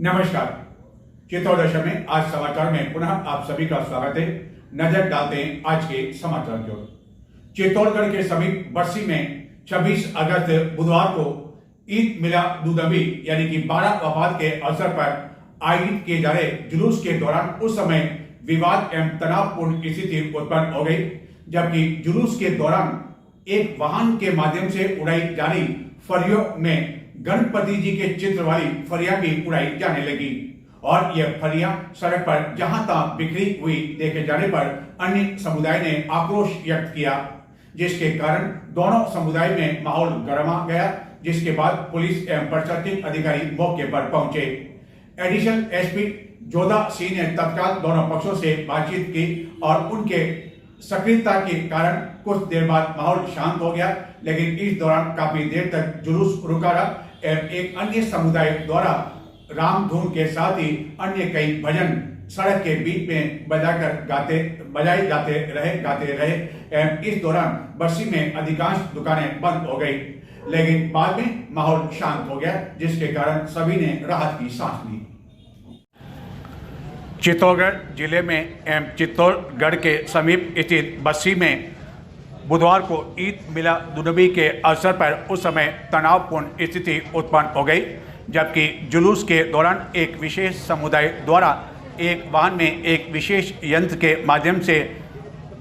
नमस्कार। चित्तौड़ में आज समाचार में पुनः आप सभी का स्वागत है। नजर डालते हैं आज के समाचार की ओर। चित्तौड़गढ़ के समीप बरसी में 26 अगस्त बुधवार को ईद मिलादुन्नबी यानी कि 12 वफात के अवसर पर आयोजित किए जा रहे जुलूस के दौरान उस समय विवाद एवं तनावपूर्ण स्थिति उत्पन्न हो गई, जबकि जुलूस के दौरान एक वाहन के माध्यम से उड़ाई जा रही फरियों में गणपति जी के चित्र वाली फरिया भी उड़ाई जाने लगी और यह फरिया सड़क पर जहां तहां बिखरी हुई देखे जाने पर अन्य समुदाय ने आक्रोश व्यक्त किया, जिसके कारण दोनों समुदाय में माहौल गरमा गया। जिसके बाद पुलिस एवं प्रशासनिक अधिकारी मौके पर पहुंचे। एडिशनल एसपी जोधा सिंह ने तत्काल दोनों पक्षों से बातचीत की और उनके सक्रियता के कारण कुछ देर बाद माहौल शांत हो गया, लेकिन इस दौरान काफी देर तक जुलूस रुका रहा एवं एक अन्य समुदाय द्वारा राम धुन के साथ ही अन्य कई भजन सड़क के बीच में बजाए जाते रहे एवं इस दौरान बरसी में अधिकांश दुकानें बंद हो गई, लेकिन बाद में माहौल शांत हो गया, जिसके कारण सभी ने राहत की सांस ली। चित्तौड़गढ़ जिले में एवं चित्तौड़गढ़ के समीप स्थित बस्सी में बुधवार को ईद मिलादुन्नबी के अवसर पर उस समय तनावपूर्ण स्थिति उत्पन्न हो गई, जबकि जुलूस के दौरान एक विशेष समुदाय द्वारा एक वाहन में एक विशेष यंत्र के माध्यम से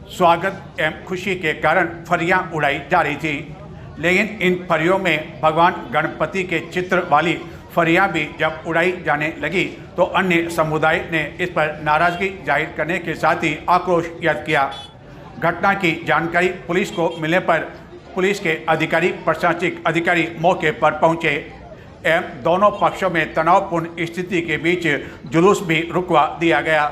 स्वागत एवं खुशी के कारण फरियां उड़ाई जा रही थी। लेकिन इन फरियों में भगवान गणपति के चित्र वाली फरियां भी जब उड़ाई जाने लगी तो अन्य समुदाय ने इस पर नाराजगी जाहिर करने के साथ ही आक्रोश व्यक्त किया। घटना की जानकारी पुलिस को मिलने पर पुलिस के प्रशासनिक अधिकारी मौके पर पहुंचे एवं दोनों पक्षों में तनावपूर्ण स्थिति के बीच जुलूस भी रुकवा दिया गया।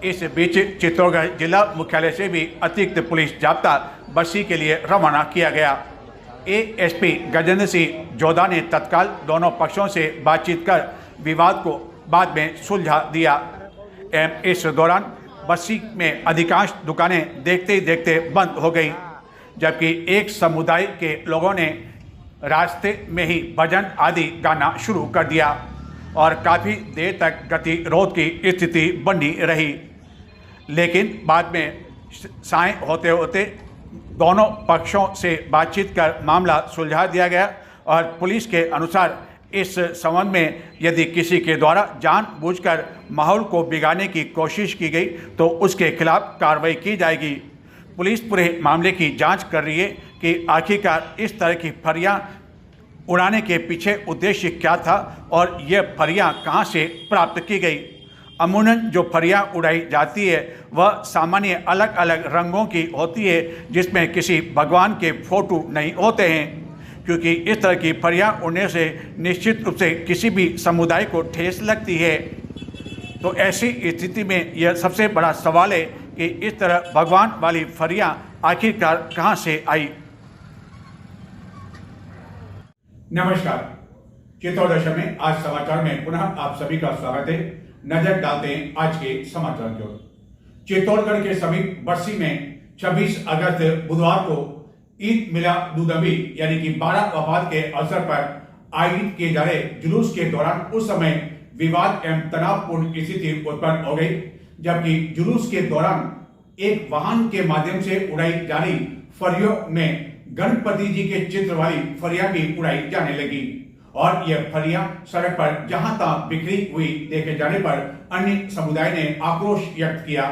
इस बीच चित्तौड़गढ़ जिला मुख्यालय से भी अतिरिक्त पुलिस जाब्ता बस्सी के लिए रवाना किया गया। एएसपी गजेंद्र सिंह जोधा ने तत्काल दोनों पक्षों से बातचीत कर विवाद को बाद में सुलझा दिया एवं इस दौरान बस्सी में अधिकांश दुकानें देखते ही देखते बंद हो गई, जबकि एक समुदाय के लोगों ने रास्ते में ही भजन आदि गाना शुरू कर दिया और काफ़ी देर तक गतिरोध की स्थिति बनी रही। लेकिन बाद में साय होते होते दोनों पक्षों से बातचीत कर मामला सुलझा दिया गया और पुलिस के अनुसार इस संबंध में यदि किसी के द्वारा जानबूझकर माहौल को बिगाड़ने की कोशिश की गई तो उसके खिलाफ कार्रवाई की जाएगी। पुलिस पूरे मामले की जांच कर रही है कि आखिरकार इस तरह की फरियां उड़ाने के पीछे उद्देश्य क्या था और यह फरियां कहां से प्राप्त की गई। अमूमन जो फरियां उड़ाई जाती है वह सामान्य अलग अलग रंगों की होती है, जिसमें किसी भगवान के फोटो नहीं होते हैं, क्योंकि इस तरह की फरियां उड़ने से निश्चित रूप से किसी भी समुदाय को ठेस लगती है। तो ऐसी स्थिति में यह सबसे बड़ा सवाल है कि इस तरह भगवान वाली फरियां आखिरकार कहां से आई। नमस्कार। चित्तौड़ में आज समाचार में पुनः आप सभी का स्वागत है। नजर डालते हैं आज के समाचार की ओर। चित्तौड़गढ़ के समीप बरसी में 26 अगस्त बुधवार को ईद मिलादुन्नबी यानी कि 12 वफात के अवसर पर आयोजित किए जा रहे जुलूस के दौरान उस समय विवाद एवं तनावपूर्ण स्थिति उत्पन्न हो गई, जबकि जुलूस के दौरान एक वाहन के माध्यम से उड़ाई जा रही फरियों में गणपति जी के चित्र वाली फरिया भी उड़ाई जाने लगी और यह फरिया सड़क पर जहां तहां बिखरी हुई देखे जाने पर अन्य समुदाय ने आक्रोश व्यक्त किया,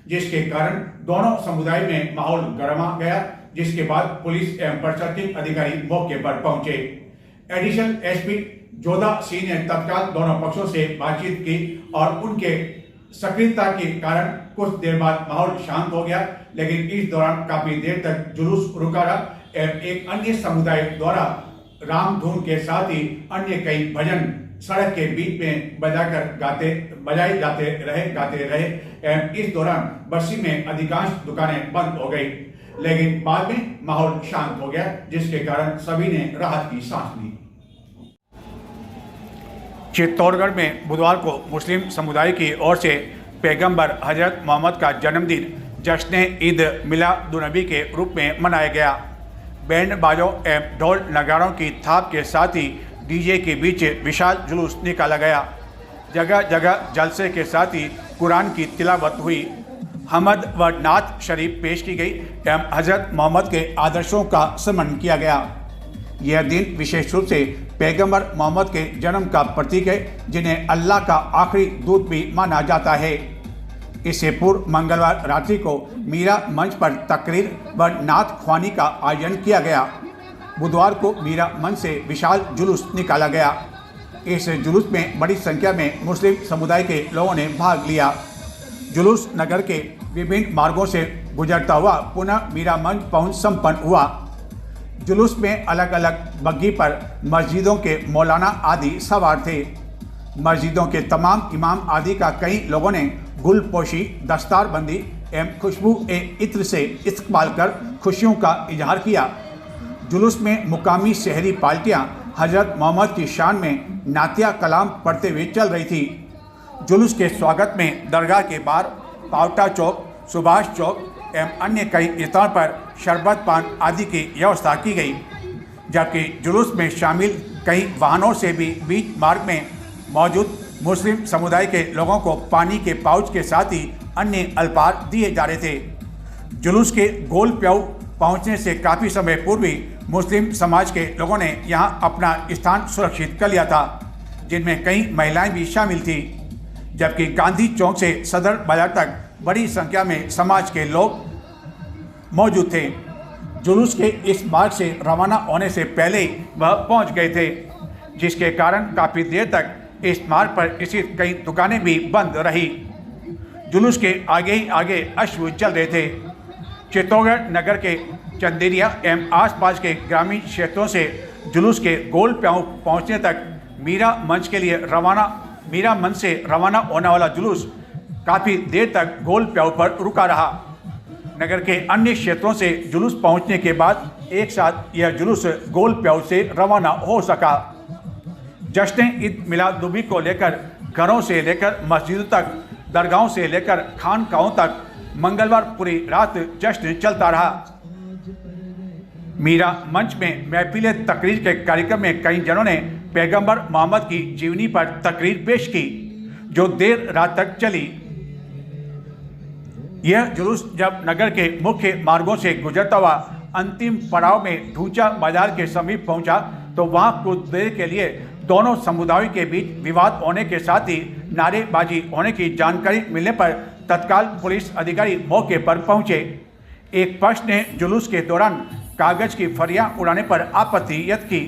जिसके कारण दोनों समुदाय में माहौल गरमा गया। जिसके बाद पुलिस एवं प्रशासनिक अधिकारी मौके पर पहुंचे। एडिशनल एसपी जोधा सिंह ने तत्काल दोनों पक्षों से बातचीत की और उनके सक्रियता के कारण कुछ देर बाद माहौल शांत हो गया, लेकिन इस दौरान काफी देर तक जुलूस रुका रहा एवं एक अन्य समुदाय द्वारा राम धुन के साथ ही अन्य कई भजन सड़क के बीच में बजाए जाते रहे एवं इस दौरान बस्सी में अधिकांश दुकानें बंद हो गई, लेकिन बाद में माहौल शांत हो गया, जिसके कारण सभी ने राहत की सांस ली। चित्तौड़गढ़ में बुधवार को मुस्लिम समुदाय की ओर से पैगंबर हजरत मोहम्मद का जन्मदिन जश्न ईद मिलादुन्नबी के रूप में मनाया गया। बैंड बाजों एवं ढोल नगाड़ों की थाप के साथ ही डीजे के बीच विशाल जुलूस निकाला गया। जगह जगह जलसे के साथ ही कुरान की तिलावत हुई, हमद व नात शरीफ पेश की गई एवं हज़रत मोहम्मद के आदर्शों का स्मरण किया गया। यह दिन विशेष रूप से पैगंबर मोहम्मद के जन्म का प्रतीक है, जिन्हें अल्लाह का आखिरी दूत भी माना जाता है। इससे पूर्व मंगलवार रात्रि को मीरा मंच पर तकरीर व नात ख्वानी का आयोजन किया गया। बुधवार को मीरा मंच से विशाल जुलूस निकाला गया। इस जुलूस में बड़ी संख्या में मुस्लिम समुदाय के लोगों ने भाग लिया। जुलूस नगर के विभिन्न मार्गों से गुजरता हुआ पुनः मीरा मंच पहुंच संपन्न हुआ। जुलूस में अलग अलग बग्घी पर मस्जिदों के मौलाना आदि सवार थे। मस्जिदों के तमाम इमाम आदि का कई लोगों ने गुलपोशी, दस्तारबंदी एवं खुशबू इत्र से इस्तकबाल कर खुशियों का इजहार किया। जुलूस में मुकामी शहरी पार्टियां हजरत मोहम्मद की शान में नातिया कलाम पढ़ते हुए चल रही थी। जुलूस के स्वागत में दरगाह के बाहर पावटा चौक, सुभाष चौक एवं अन्य कई स्थानों पर शरबत पान आदि की व्यवस्था की गई, जबकि जुलूस में शामिल कई वाहनों से भी बीच मार्ग में मौजूद मुस्लिम समुदाय के लोगों को पानी के पाउच के साथ ही अन्य अल्पार दिए जा रहे थे। जुलूस के गोल प्याऊ पहुंचने से काफ़ी समय पूर्व ही मुस्लिम समाज के लोगों ने यहां अपना स्थान सुरक्षित कर लिया था, जिनमें कई महिलाएं भी शामिल थीं, जबकि गांधी चौक से सदर बाजार तक बड़ी संख्या में समाज के लोग मौजूद थे। जुलूस के इस मार्ग से रवाना होने से पहले ही वह पहुंच गए थे, जिसके कारण काफ़ी देर तक इस मार्ग पर स्थित कई दुकानें भी बंद रही। जुलूस के आगे ही आगे अश्व चल रहे थे। चित्तौड़गढ़ नगर के चंदेरिया एवं आसपास के ग्रामीण क्षेत्रों से जुलूस के गोल प्याऊ पहुंचने तक मीरा मंच से रवाना होने वाला जुलूस काफ़ी देर तक गोल प्याऊ पर रुका रहा। नगर के अन्य क्षेत्रों से जुलूस पहुंचने के बाद एक साथ यह जुलूस गोल प्याऊ से रवाना हो सका। जश्न ईद मिलादुन्नबी को लेकर घरों से लेकर मस्जिदों तक, दरगाहों से लेकर खानकाहों तक मंगलवार पूरी रात जश्न चलता रहा। मीरा मंच में महफिल तकरीर के कार्यक्रम में कई जनों ने पैगंबर मोहम्मद की जीवनी पर तकरीर पेश की, जो देर रात तक चली। यह जुलूस जब नगर के मुख्य मार्गों से गुजरता हुआ अंतिम पड़ाव में ढूंचा बाजार के समीप पहुंचा, तो वहां कुछ देर के लिए दोनों समुदायों के बीच विवाद होने के साथ ही नारेबाजी होने की जानकारी मिलने पर तत्काल पुलिस अधिकारी मौके पर पहुंचे। एक पक्ष ने जुलूस के दौरान कागज की फरियां उड़ाने पर आपत्ति व्यक्त की।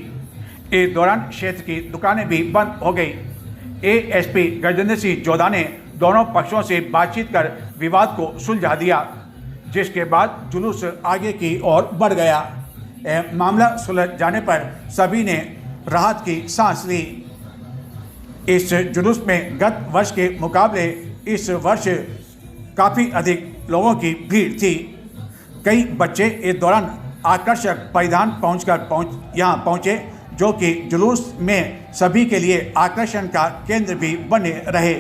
इस दौरान क्षेत्र की दुकानें भी बंद हो गई। एएसपी गजेंद्र सिंह जोधा ने दोनों पक्षों से बातचीत कर विवाद को सुलझा दिया, जिसके बाद जुलूस आगे की ओर बढ़ गया। मामला सुलझ जाने पर सभी ने राहत की सांस ली। इस जुलूस में गत वर्ष के मुकाबले इस वर्ष काफ़ी अधिक लोगों की भीड़ थी। कई बच्चे इस दौरान आकर्षक परिधान यहाँ पहुँचे, जो कि जुलूस में सभी के लिए आकर्षण का केंद्र भी बने रहे।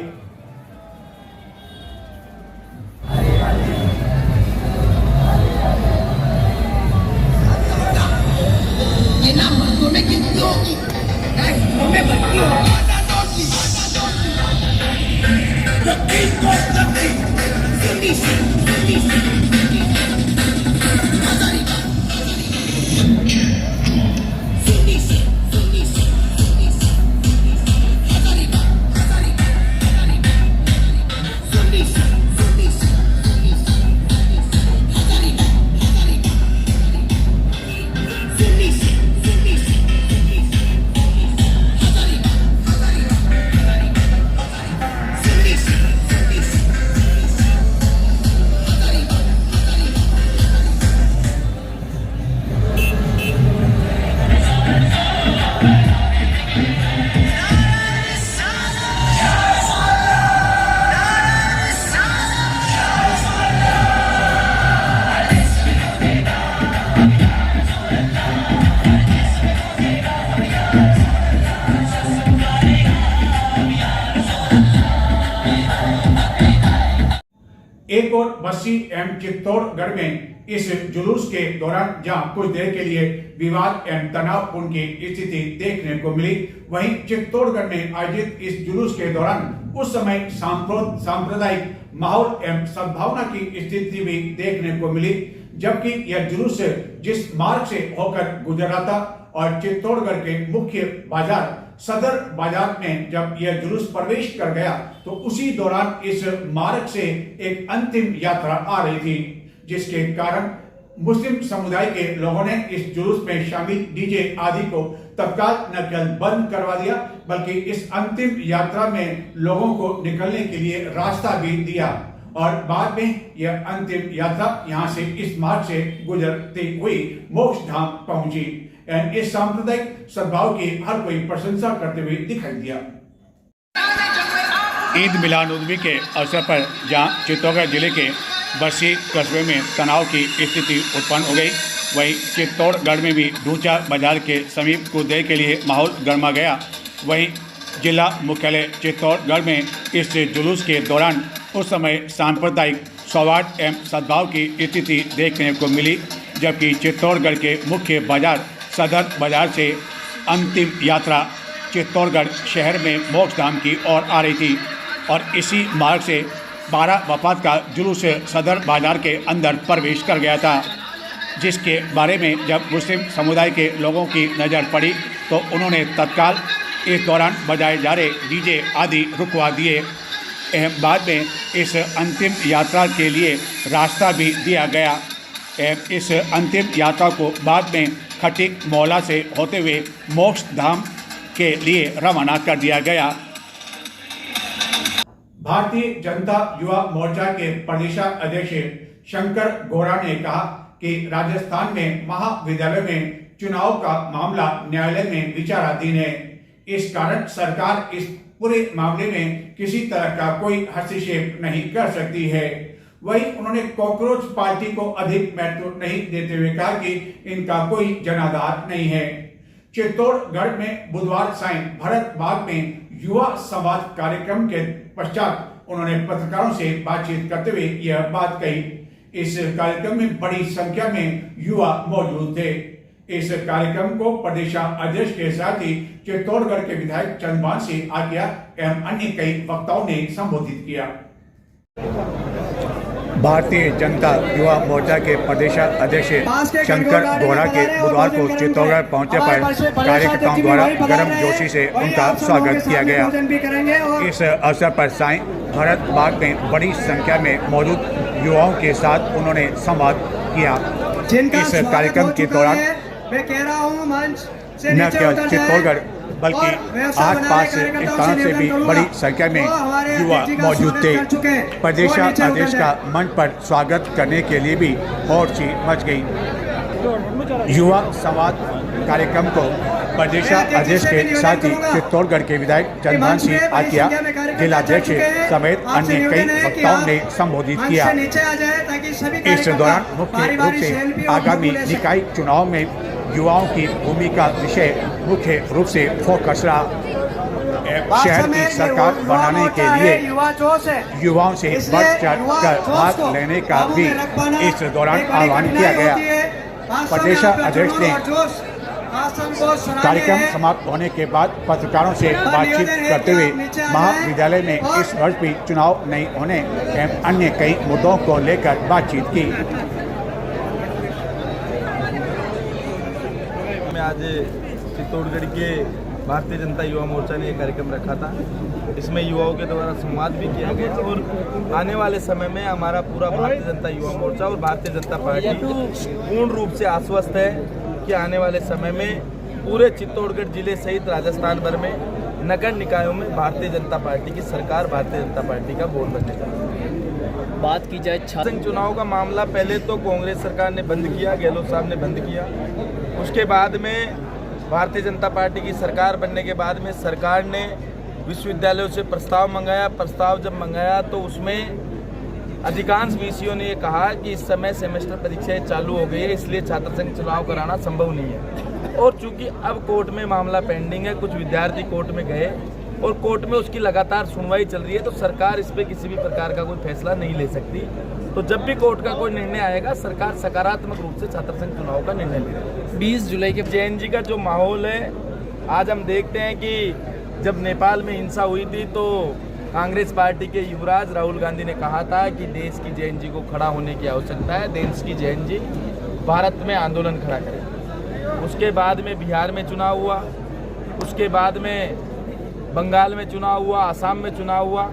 एक और बस्सी एवं चित्तौड़गढ़ में इस जुलूस के दौरान जहां कुछ देर के लिए विवाद एवं तनावपूर्ण की स्थिति देखने को मिली, वहीं चित्तौड़गढ़ में आयोजित इस जुलूस के दौरान उस समय सांप्रदायिक माहौल एवं सद्भावना की स्थिति भी देखने को मिली। जबकि यह जुलूस जिस मार्ग से होकर गुजरा था और चित्तौड़गढ़ के मुख्य बाजार सदर बाजार में जब यह जुलूस प्रवेश कर गया तो उसी दौरान इस मार्ग से एक अंतिम यात्रा आ रही थी, जिसके कारण मुस्लिम समुदाय के लोगों ने इस जुलूस में शामिल डीजे आदि को तत्काल न केवल बंद करवा दिया बल्कि इस अंतिम यात्रा में लोगों को निकलने के लिए रास्ता भी दिया और बाद में यह अंतिम यात्रा यहां से इस मार्ग से गुजरती हुई मोक्ष धाम पहुंची। इस सांप्रदायिक सद्भाव की हर कोई प्रशंसा करते हुए दिखाई दिया। ईद मिलाद-उन-नबी के अवसर पर जहां चित्तौड़गढ़ जिले के बस्सी कस्बे में तनाव की स्थिति उत्पन्न हो गई, वहीं चित्तौड़गढ़ में भी ढूंचा बाजार के समीप कुछ देर के लिए माहौल गर्मा गया। वहीं जिला मुख्यालय चित्तौड़गढ़ में इस जुलूस के दौरान उस समय सांप्रदायिक सौहार्द एवं सद्भाव की स्थिति देखने को मिली, जबकि चित्तौड़गढ़ के मुख्य बाजार सदर बाजार से अंतिम यात्रा चित्तौड़गढ़ शहर में मोक्ष धाम की ओर आ रही थी और इसी मार्ग से 12 वफात का जुलूस सदर बाजार के अंदर प्रवेश कर गया था, जिसके बारे में जब मुस्लिम समुदाय के लोगों की नज़र पड़ी तो उन्होंने तत्काल इस दौरान बजाए जा रहे डीजे आदि रुकवा दिए। बाद में इस अंतिम यात्रा के लिए रास्ता भी दिया गया। इस अंतिम यात्रा को बाद में खटीक मोहल्ला से होते हुए मोक्ष धाम के लिए रवाना कर दिया गया। भारतीय जनता युवा मोर्चा के प्रदेशाध्यक्ष शंकर गौरा ने कहा कि राजस्थान में महाविद्यालय में चुनाव का मामला न्यायालय में विचाराधीन है। इस कारण सरकार इस पूरे मामले में किसी तरह का कोई हस्तक्षेप नहीं कर सकती है। वहीं उन्होंने कॉकरोच पार्टी को अधिक महत्व नहीं देते हुए कहा कि इनका कोई जनाधार नहीं है। चित्तौड़गढ़ में बुधवार सायं भरत बाग में युवा संवाद कार्यक्रम के पश्चात उन्होंने पत्रकारों से बातचीत करते हुए यह बात कही। इस कार्यक्रम में बड़ी संख्या में युवा मौजूद थे। इस कार्यक्रम को प्रदेशाध्यक्ष के साथ ही चित्तौड़गढ़ के विधायक चंद्रभान सिंह आर्या एवं अन्य कई वक्ताओं ने संबोधित किया। भारतीय जनता युवा मोर्चा के प्रदेशाध्यक्ष शंकर गौरा के बुधवार को चित्तौड़गढ़ पहुंचे पर कार्यकर्ताओं द्वारा गर्म जोशी से उनका स्वागत किया गया। इस अवसर पर सायं भरत बाग में बड़ी संख्या में मौजूद युवाओं के साथ उन्होंने संवाद किया। इस कार्यक्रम के दौरान न केवल चित्तौड़गढ़ बल्कि आसपास स्थानों से भी बड़ी संख्या में युवा मौजूद थे। प्रदेशाध्यक्ष का मंच पर स्वागत करने के लिए भी होड़ मच गई। युवा संवाद कार्यक्रम को प्रदेशाध्यक्ष के साथ ही चित्तौड़गढ़ के विधायक चंद्रभान सिंह आर्या, जिलाध्यक्ष समेत अन्य कई वक्ताओं ने संबोधित किया। इस दौरान मुख्य रूप से आगामी निकाय चुनाव में युवाओं की भूमिका विषय मुख्य रूप से फोकस रहा। शहर की सरकार बनाने के लिए युवाओं से बढ़ चढ़ कर भाग लेने का भी इस दौरान आह्वान किया गया। प्रदेशाध्यक्ष ने कार्यक्रम समाप्त होने के बाद पत्रकारों से बातचीत करते हुए महाविद्यालय में इस वर्ष भी चुनाव नहीं होने एवं अन्य कई मुद्दों को लेकर बातचीत की। आज चित्तौड़गढ़ के भारतीय जनता युवा मोर्चा ने एक कार्यक्रम रखा था। इसमें युवाओं के द्वारा संवाद भी किया गया और आने वाले समय में हमारा पूरा भारतीय जनता युवा मोर्चा और भारतीय जनता पार्टी पूर्ण रूप से आश्वस्त है कि आने वाले समय में पूरे चित्तौड़गढ़ जिले सहित राजस्थान भर में नगर निकायों में भारतीय जनता पार्टी की सरकार, भारतीय जनता पार्टी का बोर्ड बनेगा। बात की जाए छात्र चुनाव का मामला पहले तो कांग्रेस सरकार ने बंद किया, गहलोत साहब ने बंद किया। उसके बाद में भारतीय जनता पार्टी की सरकार बनने के बाद में सरकार ने विश्वविद्यालयों से प्रस्ताव मंगाया। प्रस्ताव जब मंगाया तो उसमें अधिकांश विषयों ने ये कहा कि इस समय सेमेस्टर परीक्षाएं चालू हो गई है, इसलिए छात्र संघ चुनाव कराना संभव नहीं है। और चूंकि अब कोर्ट में मामला पेंडिंग है, कुछ विद्यार्थी कोर्ट में गए और कोर्ट में उसकी लगातार सुनवाई चल रही है, तो सरकार इस पर किसी भी प्रकार का कोई फैसला नहीं ले सकती। तो जब भी कोर्ट का कोई निर्णय आएगा, सरकार सकारात्मक रूप से छात्र संघ चुनाव का निर्णय लेगी। 20 जुलाई के जेएनजी का जो माहौल है, आज हम देखते हैं कि जब नेपाल में हिंसा हुई थी तो कांग्रेस पार्टी के युवराज राहुल गांधी ने कहा था कि देश की जेएनजी को खड़ा होने की आवश्यकता है, देश की जेएनजी भारत में आंदोलन खड़ा करे। उसके बाद में बिहार में चुनाव हुआ, उसके बाद में बंगाल में चुनाव हुआ, असम में चुनाव हुआ।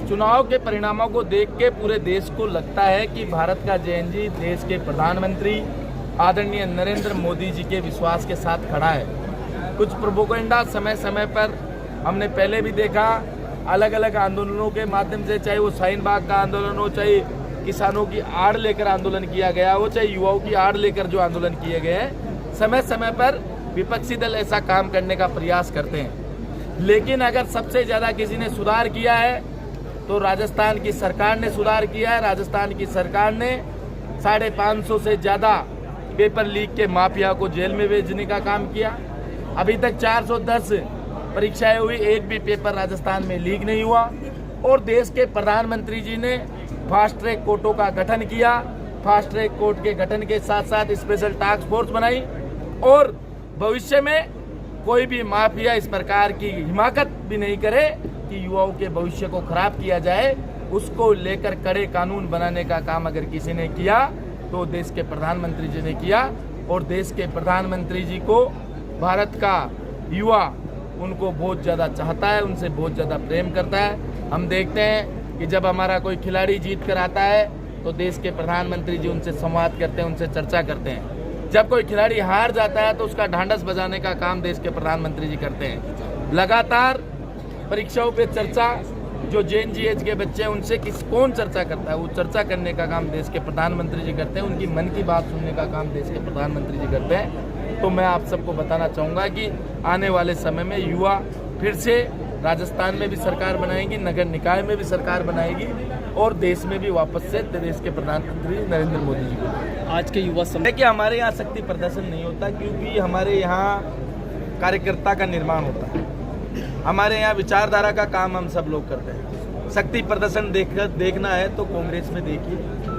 चुनाव के परिणामों को देख के पूरे देश को लगता है कि भारत का जेएनजी देश के प्रधानमंत्री आदरणीय नरेंद्र मोदी जी के विश्वास के साथ खड़ा है। कुछ प्रोपोगंडा समय समय पर हमने पहले भी देखा, अलग अलग आंदोलनों के माध्यम से, चाहे वो शाहीन बाग का आंदोलन हो, चाहे किसानों की आड़ लेकर आंदोलन किया गया हो, चाहे युवाओं की आड़ लेकर जो आंदोलन किए गए हैं, समय समय पर विपक्षी दल ऐसा काम करने का प्रयास करते हैं। लेकिन अगर सबसे ज़्यादा किसी ने सुधार किया है तो राजस्थान की सरकार ने सुधार किया है। राजस्थान की सरकार ने 550 से ज़्यादा पेपर लीक के माफिया को जेल में भेजने का काम किया। अभी तक 410 परीक्षाएं हुई, एक भी पेपर राजस्थान में लीक नहीं हुआ। और देश के प्रधानमंत्री जी ने फास्ट ट्रैक कोर्टों का गठन किया। फास्ट ट्रैक कोर्ट के गठन के साथ साथ स्पेशल टास्क फोर्स बनाई और भविष्य में कोई भी माफिया इस प्रकार की हिमाकत भी नहीं करे कि युवाओं के भविष्य को खराब किया जाए। उसको लेकर कड़े कानून बनाने का काम अगर किसी ने किया तो देश के प्रधानमंत्री जी ने किया। और देश के प्रधानमंत्री जी को भारत का युवा उनको बहुत ज़्यादा चाहता है, उनसे बहुत ज़्यादा प्रेम करता है। हम देखते हैं कि जब हमारा कोई खिलाड़ी जीत कर आता है तो देश के प्रधानमंत्री जी उनसे संवाद करते हैं, उनसे चर्चा करते हैं। जब कोई खिलाड़ी हार जाता है तो उसका ढांढस बजाने का काम देश के प्रधानमंत्री जी करते हैं। लगातार परीक्षाओं पे चर्चा, जो जेएनजीएच के बच्चे हैं उनसे कौन चर्चा करता है, वो चर्चा करने का काम देश के प्रधानमंत्री जी करते हैं। उनकी मन की बात सुनने का काम देश के प्रधानमंत्री जी करते हैं। तो मैं आप सबको बताना चाहूँगा कि आने वाले समय में युवा फिर से राजस्थान में भी सरकार बनाएगी, नगर निकाय में भी सरकार बनाएगी और देश में भी वापस से देश के प्रधानमंत्री नरेंद्र मोदी जी को। आज के युवा समय कि हमारे यहाँ शक्ति प्रदर्शन नहीं होता, क्योंकि हमारे यहाँ कार्यकर्ता का निर्माण होता है। हमारे यहाँ विचारधारा का काम हम सब लोग करते हैं। शक्ति प्रदर्शन देखना है तो कांग्रेस में देखिए,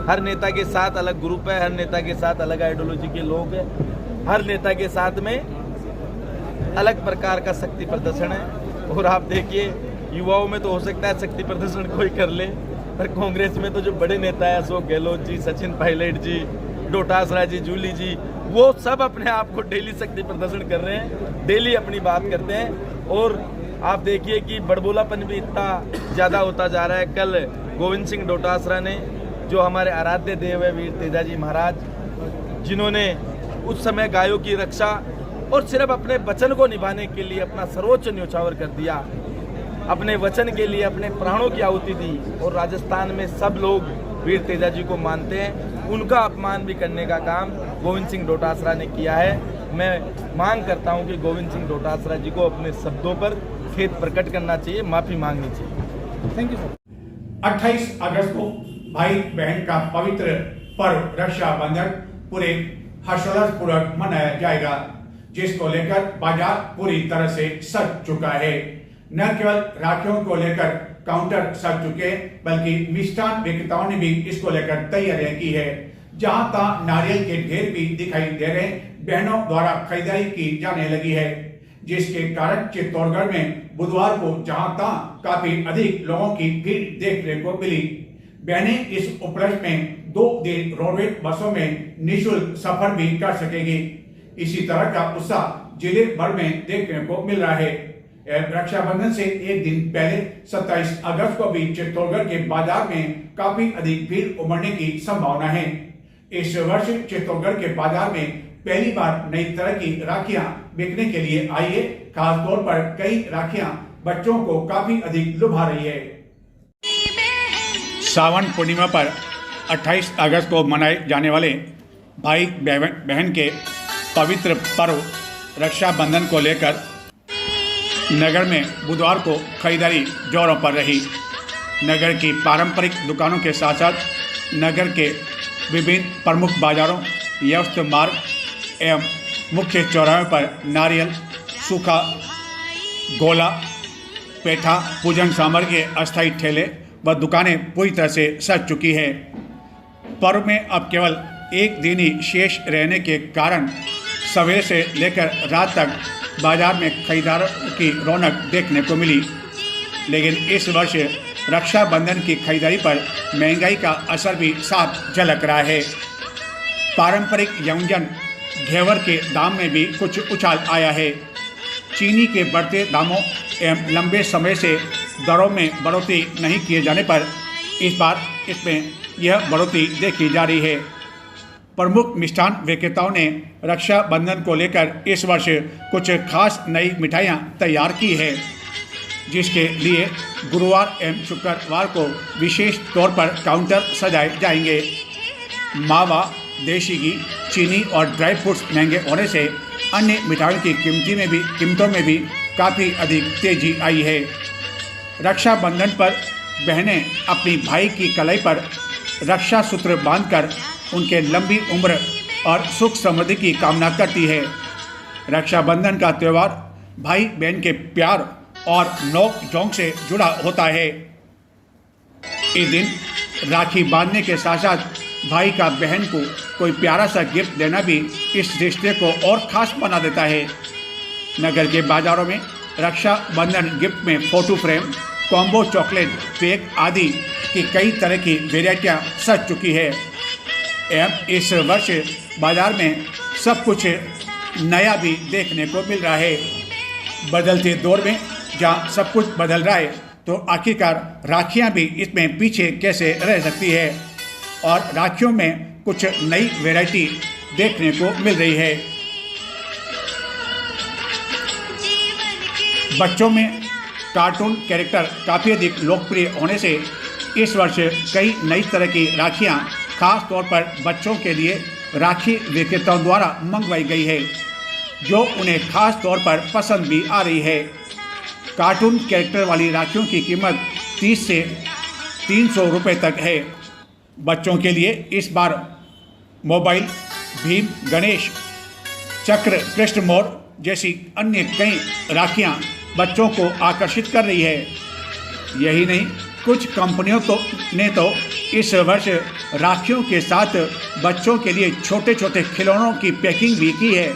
हर नेता के साथ अलग ग्रुप है, हर नेता के साथ अलग आइडियोलॉजी के लोग हैं, हर नेता के साथ में अलग प्रकार का शक्ति प्रदर्शन है। और आप देखिए, युवाओं में तो हो सकता है शक्ति प्रदर्शन कोई कर ले, पर कांग्रेस में तो जो बड़े नेता है, अशोक गहलोत जी, सचिन पायलट जी, डोटासरा जी, जूली जी, वो सब अपने आप को डेली शक्ति प्रदर्शन कर रहे हैं, डेली अपनी बात करते हैं। और आप देखिए कि बड़बोलापन भी इतना ज़्यादा होता जा रहा है। कल गोविंद सिंह डोटासरा ने, जो हमारे आराध्य देव है वीर तेजाजी महाराज, जिन्होंने उस समय गायों की रक्षा और सिर्फ अपने वचन को निभाने के लिए अपना सर्वोच्च न्योछावर कर दिया, अपने वचन के लिए अपने प्राणों की आहुति दी। और राजस्थान में सब लोग वीर तेजाजी को मानते हैं, उनका अपमान भी करने का काम गोविंद सिंह डोटासरा ने किया है। मैं मांग करता हूं कि गोविंद सिंह डोटासरा जी को अपने शब्दों पर खेद प्रकट करना चाहिए, माफी मांगनी चाहिए। Thank you sir. 28 अगस्त को भाई बहन का पवित्र पर्व रक्षाबंधन पूरे हर्षोल्लासपूर्वक मनाया जाएगा, जिसको लेकर बाजार पूरी तरह से सज चुका है। न केवल राखियों को लेकर काउंटर सज चुके, बल्कि मिष्ठान विक्रेताओं ने भी इसको लेकर तैयारियां की है। जहां तहां नारियल के ढेर भी दिखाई दे रहे, बहनों द्वारा खरीदारी की जाने लगी है, जिसके कारण चित्तौड़गढ़ में बुधवार को जहां तहां काफी अधिक लोगों की भीड़ देखने को मिली। बहनें इस उपलक्ष्य में 2 दिन रोडवेज बसों में निःशुल्क सफर भी कर सकेंगी। इसी तरह का उत्साह जिले भर में देखने को मिल रहा है। रक्षाबंधन से एक दिन पहले 27 अगस्त को भी चित्तौड़गढ़ के बाजार में काफी अधिक भीड़ उमड़ने की संभावना है। इस वर्ष चित्तौड़गढ़ के बाजार में पहली बार नई तरह की राखियां बिकने के लिए आई है। खास तौर पर कई राखियां बच्चों को काफी अधिक लुभा रही है। सावन पूर्णिमा पर 28 अगस्त को मनाए जाने वाले भाई बहन के पवित्र पर्व रक्षाबंधन को लेकर नगर में बुधवार को खरीदारी जोरों पर रही। नगर की पारंपरिक दुकानों के साथ साथ नगर के विभिन्न प्रमुख बाजारों, व्यस्त मार्ग एवं मुख्य चौराहों पर नारियल, सूखा, गोला, पेठा, पूजन सामग्री के अस्थायी ठेले व दुकानें पूरी तरह से सज चुकी है। पर्व में अब केवल एक दिन ही शेष रहने के कारण सवेरे से लेकर रात तक बाजार में खरीदारों की रौनक देखने को मिली। लेकिन इस वर्ष रक्षाबंधन की खरीदारी पर महंगाई का असर भी साफ झलक रहा है। पारंपरिक व्यंजन घेवर के दाम में भी कुछ उछाल आया है। चीनी के बढ़ते दामों एवं लंबे समय से दरों में बढ़ोतरी नहीं किए जाने पर इस बार इसमें यह बढ़ोतरी देखी जा रही है। प्रमुख मिष्ठान विक्रेताओं ने रक्षाबंधन को लेकर इस वर्ष कुछ खास नई मिठाइयाँ तैयार की है, जिसके लिए गुरुवार एवं शुक्रवार को विशेष तौर पर काउंटर सजाए जाएंगे। मावा, देशी घी, चीनी और ड्राई फ्रूट्स महंगे होने से अन्य मिठाइयों की कीमतों में भी काफ़ी अधिक तेजी आई है। रक्षाबंधन पर बहनें अपनी भाई की कलाई पर रक्षा सूत्र बांधकर उनके लंबी उम्र और सुख समृद्धि की कामना करती है। रक्षाबंधन का त्यौहार भाई बहन के प्यार और नोक झोंक से जुड़ा होता है। इस दिन राखी बांधने के साथ साथ भाई का बहन को कोई प्यारा सा गिफ्ट देना भी इस रिश्ते को और ख़ास बना देता है। नगर के बाज़ारों में रक्षाबंधन गिफ्ट में photo frame, combo chocolate pack आदि की कई तरह की वेराइटियाँ सज चुकी है। एवं इस वर्ष बाज़ार में सब कुछ नया भी देखने को मिल रहा है। बदलते दौर में जहाँ सब कुछ बदल रहा है, तो आखिरकार राखियाँ भी इसमें पीछे कैसे रह सकती है और राखियों में कुछ नई वैरायटी देखने को मिल रही है। बच्चों में कार्टून कैरेक्टर काफ़ी अधिक लोकप्रिय होने से इस वर्ष कई नई तरह की राखियाँ खास तौर पर बच्चों के लिए राखी विक्रेताओं द्वारा मंगवाई गई है, जो उन्हें खास तौर पर पसंद भी आ रही है। कार्टून कैरेक्टर वाली राखियों की कीमत 30 से 300 रुपये तक है। बच्चों के लिए इस बार मोबाइल, भीम, गणेश, चक्र, कृष्ण मोर जैसी अन्य कई राखियां बच्चों को आकर्षित कर रही है। यही नहीं, कुछ कंपनियों ने तो इस वर्ष राखियों के साथ बच्चों के लिए छोटे छोटे खिलौनों की पैकिंग भी की है,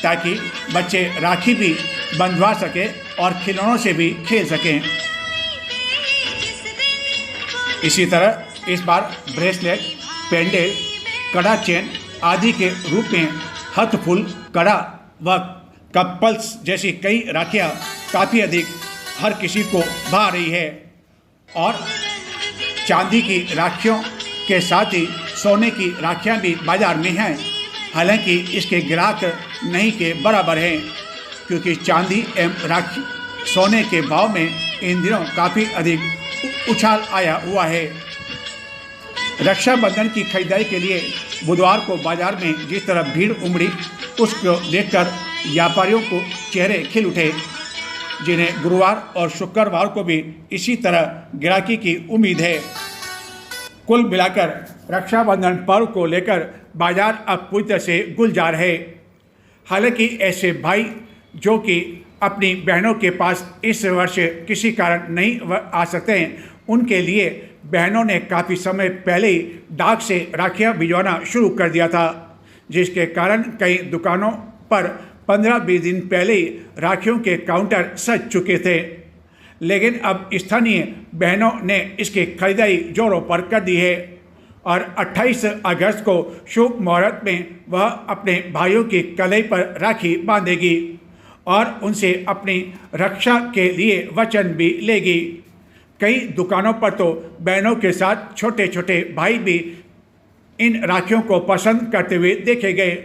ताकि बच्चे राखी भी बंधवा सकें और खिलौनों से भी खेल सकें। इसी तरह इस बार ब्रेसलेट, पेंडेल, कड़ा चेन आदि के रूप में हथफुल, कड़ा व कपल्स जैसी कई राखियाँ काफ़ी अधिक हर किसी को भा रही है। और चांदी की राखियों के साथ ही सोने की राखियाँ भी बाज़ार में हैं। हालांकि इसके ग्राहक नहीं के बराबर हैं, क्योंकि चांदी एवं राखी सोने के भाव में इन दिनों काफ़ी अधिक उछाल आया हुआ है। रक्षाबंधन की खरीदारी के लिए बुधवार को बाजार में जिस तरह भीड़ उमड़ी, उसको देखकर व्यापारियों को चेहरे खिल उठे, जिन्हें गुरुवार और शुक्रवार को भी इसी तरह ग्राहकी की उम्मीद है। कुल मिलाकर रक्षाबंधन पर्व को लेकर बाजार अब पूरी तरह से गुलजार है। हालांकि ऐसे भाई जो कि अपनी बहनों के पास इस वर्ष किसी कारण नहीं आ सकते हैं, उनके लिए बहनों ने काफ़ी समय पहले ही डाक से राखियाँ भिजवाना शुरू कर दिया था, जिसके कारण कई दुकानों पर 15-20 दिन पहले ही राखियों के काउंटर सज चुके थे। लेकिन अब स्थानीय बहनों ने इसकी खरीदारी जोरों पर कर दी है और 28 अगस्त को शुभ मुहूर्त में वह अपने भाइयों की कलाई पर राखी बांधेगी और उनसे अपनी रक्षा के लिए वचन भी लेगी। कई दुकानों पर तो बहनों के साथ छोटे छोटे भाई भी इन राखियों को पसंद करते हुए देखे गए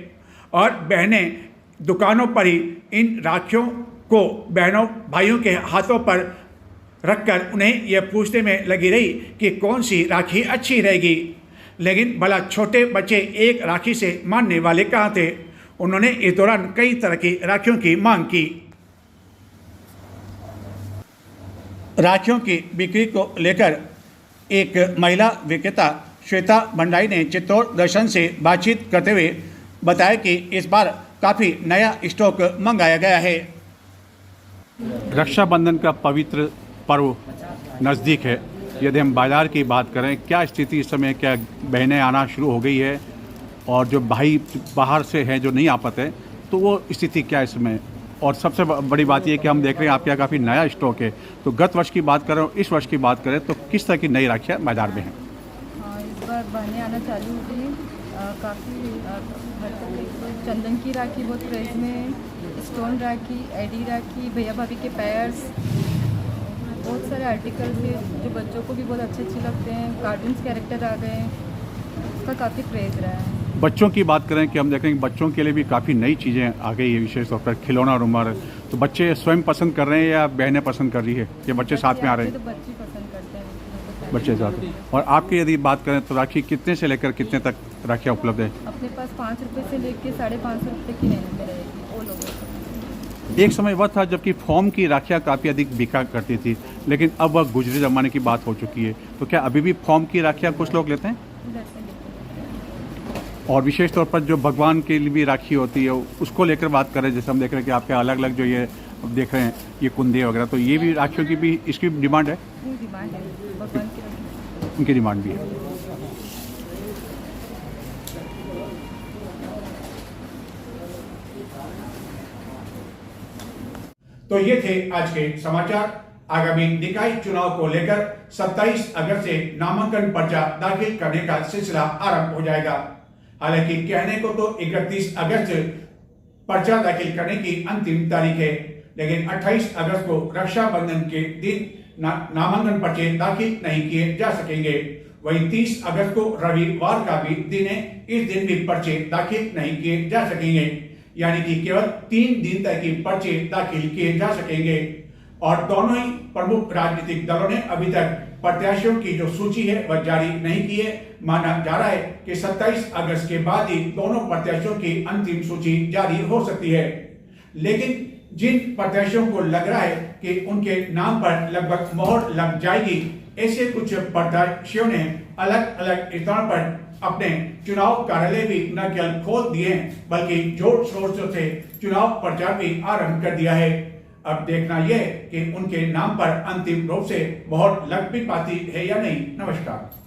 और बहनें दुकानों पर ही इन राखियों को बहनों भाइयों के हाथों पर रखकर उन्हें यह पूछने में लगी रही कि कौन सी राखी अच्छी रहेगी। लेकिन भला छोटे बच्चे एक राखी से मानने वाले कहाँ थे। उन्होंने इस दौरान कई तरह की राखियों की मांग की। राखियों की बिक्री को लेकर एक महिला विक्रेता श्वेता भंडारी ने चित्तौड़ दर्शन से बातचीत करते हुए बताया कि इस बार काफ़ी नया स्टॉक मंगाया गया है। रक्षाबंधन का पवित्र पर्व नज़दीक है यदि हम बाज़ार की बात करें, क्या स्थिति इस समय, क्या बहनें आना शुरू हो गई है और जो भाई बाहर से हैं जो नहीं आ पाते, तो वो स्थिति क्या है इसमें? और सबसे बड़ी बात ये है कि हम देख रहे हैं आपके यहाँ काफ़ी नया स्टॉक है, तो गत वर्ष की बात करें और इस वर्ष की बात करें तो किस तरह की नई राखियाँ बाज़ार में हैं? हाँ, इस बार बहनें आना चालू हो गई हैं। काफ़ी चंदन की राखी बहुत क्रेज में है, स्टोन राखी, एडी राखी, भैया भाभी के पैर्स, बहुत सारे आर्टिकल्स हैं जो बच्चों को भी बहुत अच्छे लगते हैं। कार्टून्स कैरेक्टर आ गए हैं, उसका काफ़ी क्रेज रहा है। बच्चों की बात करें कि हम देख रहे हैं कि बच्चों के लिए भी काफ़ी नई चीज़ें आ गई है, विशेष तौर पर खिलौना रुमाल, तो बच्चे स्वयं पसंद कर रहे हैं या बहनें पसंद कर रही है, या बच्चे साथ में आ रहे हैं? तो बच्चे पसंद करते हैं, बच्चे साथ। और आपकी यदि बात करें तो राखी कितने से लेकर कितने तक राखियाँ उपलब्ध है? अपने पास 5 रुपये से लेकर 550 रुपये की रेंज में रहेगी ऑल ओवर। एक समय वह था जबकि फॉर्म की राखियाँ काफ़ी अधिक बिका करती थी, लेकिन अब वह गुजरे ज़माने की बात हो चुकी है, तो क्या अभी भी फॉर्म की राखियाँ कुछ लोग लेते हैं? और विशेष तौर पर जो भगवान के लिए भी राखी होती है उसको लेकर बात करें, जैसे हम देख रहे हैं कि आपके अलग अलग जो ये देख रहे हैं ये कुंदे वगैरह, तो ये भी राखियों की भी इसकी डिमांड है? डिमांड है, भगवान की राखी उनकी डिमांड भी है। तो ये थे आज के समाचार। आगामी निकाय चुनाव को लेकर 27 अगस्त से नामांकन पर्चा दाखिल करने का सिलसिला आरंभ हो जाएगा। हालांकि कहने को तो 31 अगस्त पर्चा दाखिल करने की अंतिम तारीख है, लेकिन 28 अगस्त को रक्षाबंधन के दिन नामांकन पर्चे दाखिल नहीं किए जा सकेंगे। वहीं 30 अगस्त को रविवार का भी दिन है, इस दिन भी पर्चे दाखिल नहीं किए जा सकेंगे, यानी कि केवल 3 दिन तक ही पर्चे दाखिल किए जा सकेंगे। और दोनों ही प्रमुख राजनीतिक दलों ने अभी तक प्रत्याशियों की जो सूची है वह जारी नहीं की है। माना जा रहा है कि 27 अगस्त के बाद ही दोनों प्रत्याशियों की अंतिम सूची जारी हो सकती है। लेकिन जिन प्रत्याशियों को लग रहा है कि उनके नाम पर लगभग मोहर लग जाएगी, ऐसे कुछ प्रत्याशियों ने अलग अलग स्थानों पर अपने चुनाव कार्यालय भी न केवल खोल दिए हैं बल्कि जोर शोर से चुनाव प्रचार भी आरंभ कर दिया है। अब देखना यह कि उनके नाम पर अंतिम रूप से मोहर लग भी पाती है या नहीं। नमस्कार।